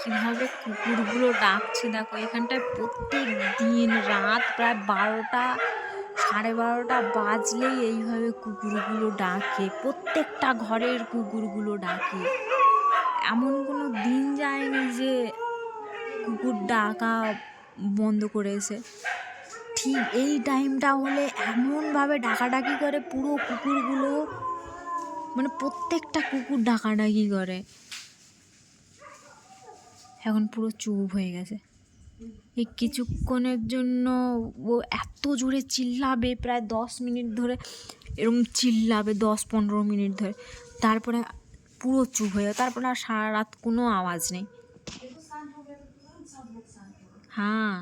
কিভাবে কুকুরগুলো ডাকছে দেখো। এখানটায় প্রত্যেক দিন রাত প্রায় 12টা 12:30 বাজলেই এইভাবে কুকুরগুলো ডাকে, প্রত্যেকটা ঘরের কুকুরগুলো ডাকে। এমন কোনো দিন যায়নি যে কুকুর ডাকা বন্ধ করেছে। ঠিক এই টাইমটা হলে এমনভাবে ডাকাডাকি করে পুরো কুকুরগুলো, মানে প্রত্যেকটা কুকুর ডাকাডাকি করে। এখন পুরো চুপ হয়ে গেছে। এই কিছুক্ষণের জন্য ও এত জোরে চিল্লাবে, প্রায় 10 মিনিট ধরে এরকম চিল্লাবে, 10-15 মিনিট ধরে, তারপরে পুরো চুপ হয়ে যাবে। তারপরে আর সারা রাত কোনো আওয়াজ নেই। হ্যাঁ।